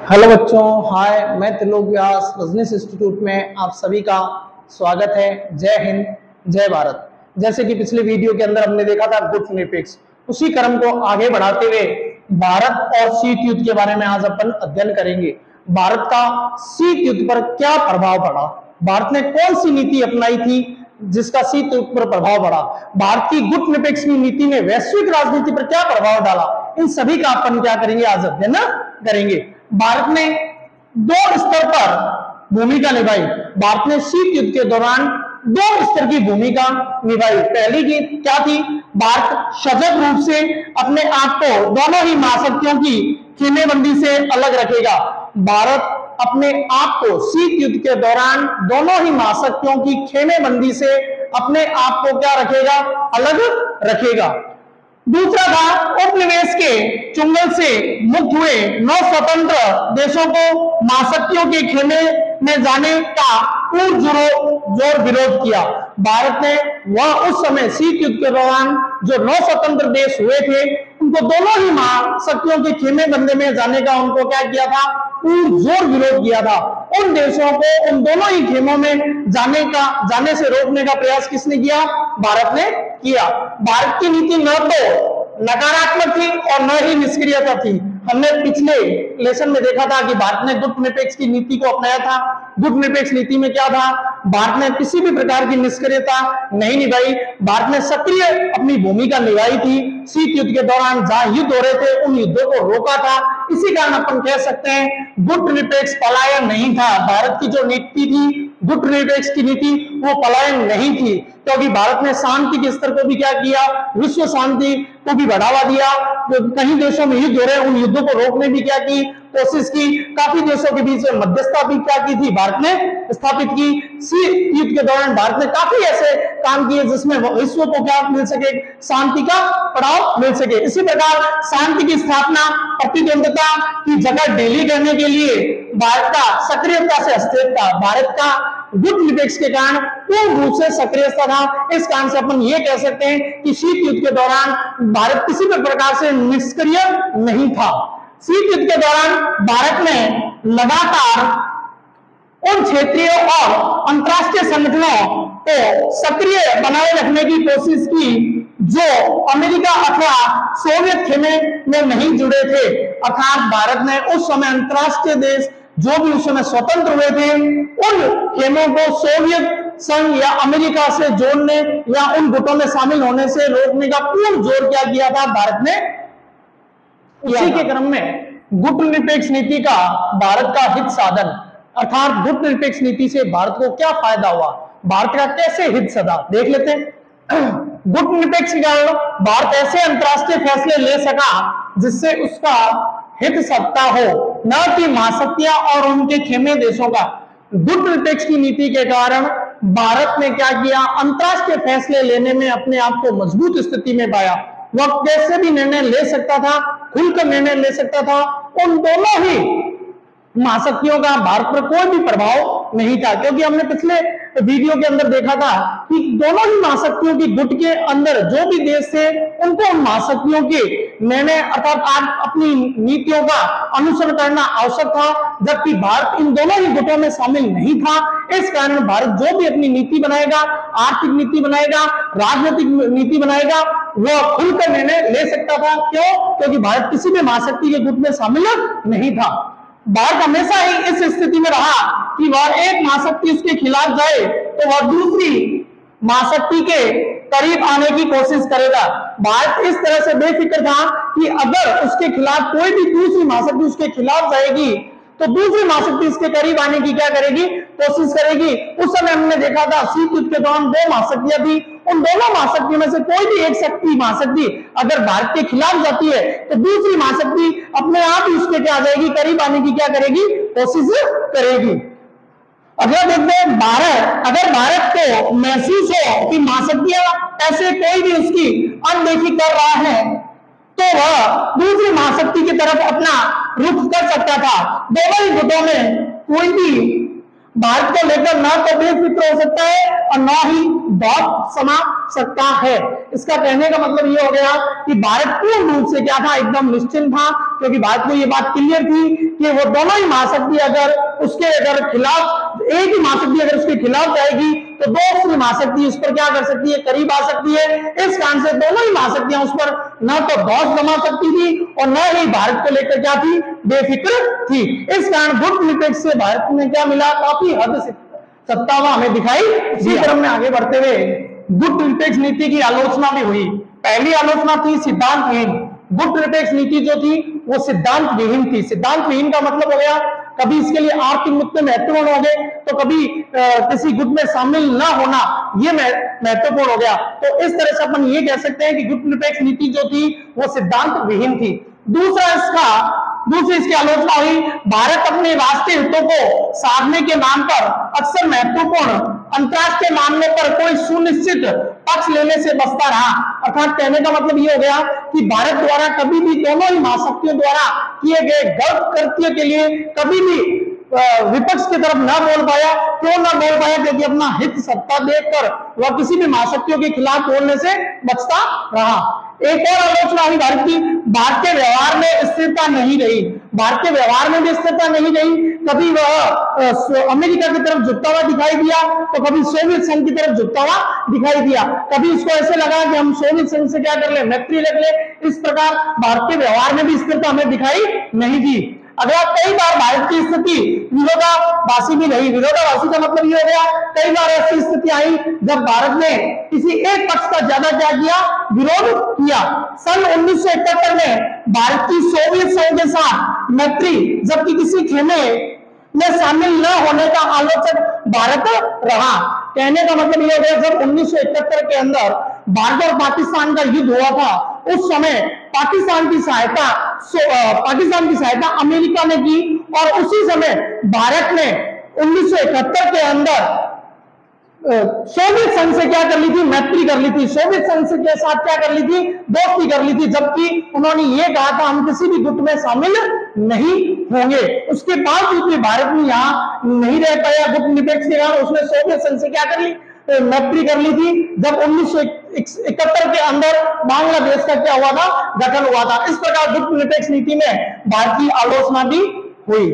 Hello बच्चों, हाय। मैं त्रिलोक व्यास Rajneesh institute में आप सभी का स्वागत है। जय हिंद, जय भारत। जैसे कि पिछले वीडियो के अंदर हमने देखा था गुट निरपेक्ष, उसी क्रम को आगे बढ़ाते हुए भारत और शीत युद्ध के बारे में आज अपन अध्ययन करेंगे। भारत का शीत युद्ध पर क्या प्रभाव पड़ा, भारत ने कौन सी नीति अपनाई थी जिसका शीत युद्ध पर प्रभाव पड़ा, भारत की गुट निरपेक्ष नीति ने वैश्विक राजनीति पर क्या प्रभाव डाला, इन सभी का अपन क्या करेंगे, आज अध्ययन करेंगे। भारत ने दो स्तर पर भूमिका निभाई। भारत ने शीत युद्ध के दौरान दो स्तर की भूमिका निभाई। पहली की क्या थी, भारत सजग रूप से अपने आप को दोनों ही महाशक्तियों की खेमेबंदी से अलग रखेगा। भारत अपने आप को शीत युद्ध के दौरान दोनों ही महाशक्तियों की खेमेबंदी से अपने आप को क्या रखेगा, अलग रखेगा। दूसरा था उपनिवेश के चुंगल से मुक्त हुए 9 स्वतंत्र देशों को महाशक्तियों के खेमे में जाने का पुरजोर विरोध किया। भारत ने वह उस समय शीत युद्ध के दौरान जो 9 स्वतंत्र देश हुए थे उनको दोनों ही महाशक्तियों के खेमे बंदे में जाने का उनको क्या किया था, पुरजोर विरोध किया था। उन देशों को उन दोनों ही खेमों में जाने से रोकने का प्रयास किसने किया, भारत ने किया। भारत की नीति न तो नकारात्मक थी और न ही निष्क्रियता थी। हमने पिछले लेसन में देखा था कि भारत ने गुट निरपेक्ष की नीति को अपनाया था। गुट निरपेक्ष नीति में क्या था, भारत ने किसी भी प्रकार की निष्क्रियता नहीं निभाई। भारत ने सक्रिय अपनी भूमिका निभाई थी। शीत युद्ध के दौरान जहां युद्ध हो रहे थे उन युद्धों को रोका था। इसी कारण अपन कह सकते हैं गुट निरपेक्ष पलायन नहीं था। भारत की जो नीति थी गुट निरपेक्ष की नीति, वो पलायन नहीं थी, क्योंकि भारत ने शांति के स्तर को भी क्या किया, विश्व शांति को भी बढ़ावा दिया। तो कई देशों में युद्ध हो रहे हैं, उन युद्धों को रोकने भी क्या की, कोशिश की। काफी देशों के बीच में मध्यस्थता भी क्या की थी, भारत ने स्थापित की। शीत युद्ध के दौरान भारत ने काफी ऐसे काम किए जिसमें विश्व को क्या मिल सके, शांति का पड़ाव मिल सके। इसी प्रकार शांति की स्थापना, प्रतिद्वंदता की जगह ढीली करने के लिए भारत का सक्रियता से हस्तक्षेप था। भारत का गुट निरपेक्ष के कारण पूर्ण रूप से सक्रियता था। इस कारण से अपन ये कह सकते हैं कि शीत युद्ध के दौरान भारत किसी भी प्रकार से निष्क्रिय नहीं था। शीत युद्ध के दौरान भारत ने लगातार उन क्षेत्रीय और अंतरराष्ट्रीय संगठनों को सक्रिय बनाए रखने की कोशिश की जो अमेरिका अथवा सोवियत खेमे में नहीं जुड़े थे। अर्थात भारत ने उस समय अंतरराष्ट्रीय देश जो भी उस समय स्वतंत्र हुए थे उन खेमों को सोवियत संघ या अमेरिका से जोड़ने या उन गुटों में शामिल होने से रोकने का पूर्ण जोर क्या किया था, भारत ने। इसी के क्रम में गुट निरपेक्ष नीति का भारत का हित साधन, अर्थात गुट निरपेक्ष नीति से भारत को क्या फायदा हुआ, भारत का कैसे हित सदा, देख लेते हैं। गुट निरपेक्ष के कारण भारत ऐसे अंतरराष्ट्रीय फैसले ले सका जिससे उसका हित सत्ता हो, न कि महाशक्तियां और उनके खेमे देशों का। गुट निरपेक्ष की नीति के कारण भारत ने क्या किया, अंतरराष्ट्रीय फैसले लेने में अपने आप को मजबूत स्थिति में पाया। वह कैसे भी निर्णय ले सकता था, खुलकर निर्णय ले सकता था। उन दोनों ही महाशक्तियों का भारत पर कोई भी प्रभाव नहीं था, क्योंकि हमने पिछले वीडियो के अंदर देखा था कि दोनों ही महाशक्तियों की गुट के अंदर जो भी देश थे उनको उन महाशक्तियों के निर्णय अर्थात अपनी नीतियों का अनुसरण करना आवश्यक था, जबकि भारत इन दोनों ही गुटों में शामिल नहीं था। इस कारण भारत जो भी अपनी नीति बनाएगा, आर्थिक नीति बनाएगा, राजनीतिक नीति बनाएगा, वह खुलकर निर्णय ले सकता था। क्यों? क्योंकि भारत किसी भी महाशक्ति के गुट में शामिल नहीं था। भारत हमेशा ही इस स्थिति में रहा कि वह एक महाशक्ति उसके खिलाफ जाए तो वह दूसरी महाशक्ति के करीब आने की कोशिश करेगा। भारत इस तरह से बेफिक्र था कि अगर उसके खिलाफ कोई भी दूसरी महाशक्ति उसके खिलाफ जाएगी तो दूसरी महाशक्ति इसके करीब आने की क्या करेगी, कोशिश करेगी। उस समय हमने देखा था शीत युद्ध के दौरान दो महाशक्तियां थी, उन दोनों महाशक्तियों में से कोई भी एक महाशक्ति अगर भारत के खिलाफ जाती है तो दूसरी महाशक्ति अपने आप ही उसके क्या आ जाएगी, करीब आने की क्या करेगी, कोशिश करेगी। अगर देखते हैं अगर भारत को महसूस हो कि महाशक्तियां ऐसे कोई भी उसकी अनदेखी कर रहा है तो वह दूसरी महाशक्ति की तरफ अपना रुख कर सकता था। दोनों ही गुटों में कोई भी भारत को लेकर ना तो बेफिक्र हो सकता है और ना ही दौड़ समा सकता है। इसका कहने का मतलब ये हो गया कि भारत पूर्ण रूप से क्या था, एकदम निश्चिंत था, क्योंकि भारत को ये बात क्लियर थी कि वो दोनों ही महाशक्ति अगर खिलाफ, एक ही महाशक्ति अगर उसके खिलाफ जाएगी तो दूसरी महाशक्ति उस पर क्या कर सकती है, करीब आ सकती है। इस कारण से दोनों ही महाशक्तियां उस पर न तो दौड़ जमा सकती थी और न ही भारत को लेकर क्या थी, बेफिक्र थी। इस कारण गुप्त निरपेक्ष से भारत में क्या मिला, काफी हद सत्ता हमें दिखाई। इसी क्रम में आगे बढ़ते हुए गुप्त निरपेक्ष नीति की आलोचना भी हुई। पहली आलोचना थी सिद्धांतहीन। गुप्त निरपेक्ष नीति जो थी वो सिद्धांत विहीन थी। सिद्धांत विहीन का मतलब हो गया, कभी इसके लिए आर्थिक मुद्दे महत्वपूर्ण हो गए तो कभी किसी गुट में शामिल न होना ये महत्वपूर्ण हो गया। तो इस तरह से अपन ये कह सकते हैं कि गुप्त निरपेक्ष नीति जो थी वो सिद्धांत विहीन थी। दूसरी इसकी आलोचना हुई, भारत अपने राष्ट्रीय हितों को साधने के नाम पर अक्सर महत्वपूर्ण अंतरराष्ट्रीय मामले पर कोई सुनिश्चित पक्ष लेने से बचता रहा। अर्थात कहने का मतलब ये हो गया कि भारत द्वारा कभी भी दोनों ही महाशक्तियों द्वारा किए गए गलत कृत्य के लिए कभी भी विपक्ष की तरफ न बोल पाया। क्यों न बोल पाया? क्योंकि अपना हित सत्ता देखकर वह किसी भी महाशक्तियों के खिलाफ बोलने से बचता रहा। एक और आलोचना हुई भारत की, भारत के व्यवहार में स्थिरता नहीं रही। भारत के व्यवहार में भी स्थिरता नहीं रही। कभी वह अमेरिका की तरफ झुकता हुआ दिखाई दिया तो कभी सोवियत संघ की तरफ झुकता हुआ दिखाई दिया। कभी उसको ऐसे लगा कि हम सोवियत संघ से क्या कर ले, मैत्री रख ले। इस प्रकार भारत के व्यवहार में भी स्थिरता हमें दिखाई नहीं दी। अगला, कई बार भारत की स्थिति विरोधाभासी भी रही। विरोधाभासी का मतलब ये हो गया, कई बार ऐसी स्थिति आई जब भारत ने किसी एक पक्ष का ज्यादा क्या किया, विरोध किया। सन 1971 में भारत की सोवियत संघ के साथ मैत्री, जबकि किसी खेमे में शामिल न होने का आलोचक भारत रहा। कहने का मतलब यह हो गया, जब 1971 के अंदर भारत और पाकिस्तान का युद्ध हुआ था, उस समय पाकिस्तान की सहायता अमेरिका ने की और उसी समय भारत ने 1971 के अंदर सोवियत संघ से क्या कर ली थी, मैत्री कर ली थी। सोवियत संघ के साथ क्या कर ली थी, दोस्ती कर ली थी। जबकि उन्होंने ये कहा था हम किसी भी गुट में शामिल नहीं होंगे। उसके बावजूद भी भारत में यहाँ नहीं रह पाया गुट निरपेक्ष के कारण। उसने सोवियत संघ से क्या कर ली, मैत्री कर ली थी। जब 1971 के अंदर बांग्लादेश का क्या हुआ था, गठन हुआ था। इस प्रकार गुट निरपेक्ष नीति में भारत की आलोचना भी हुई।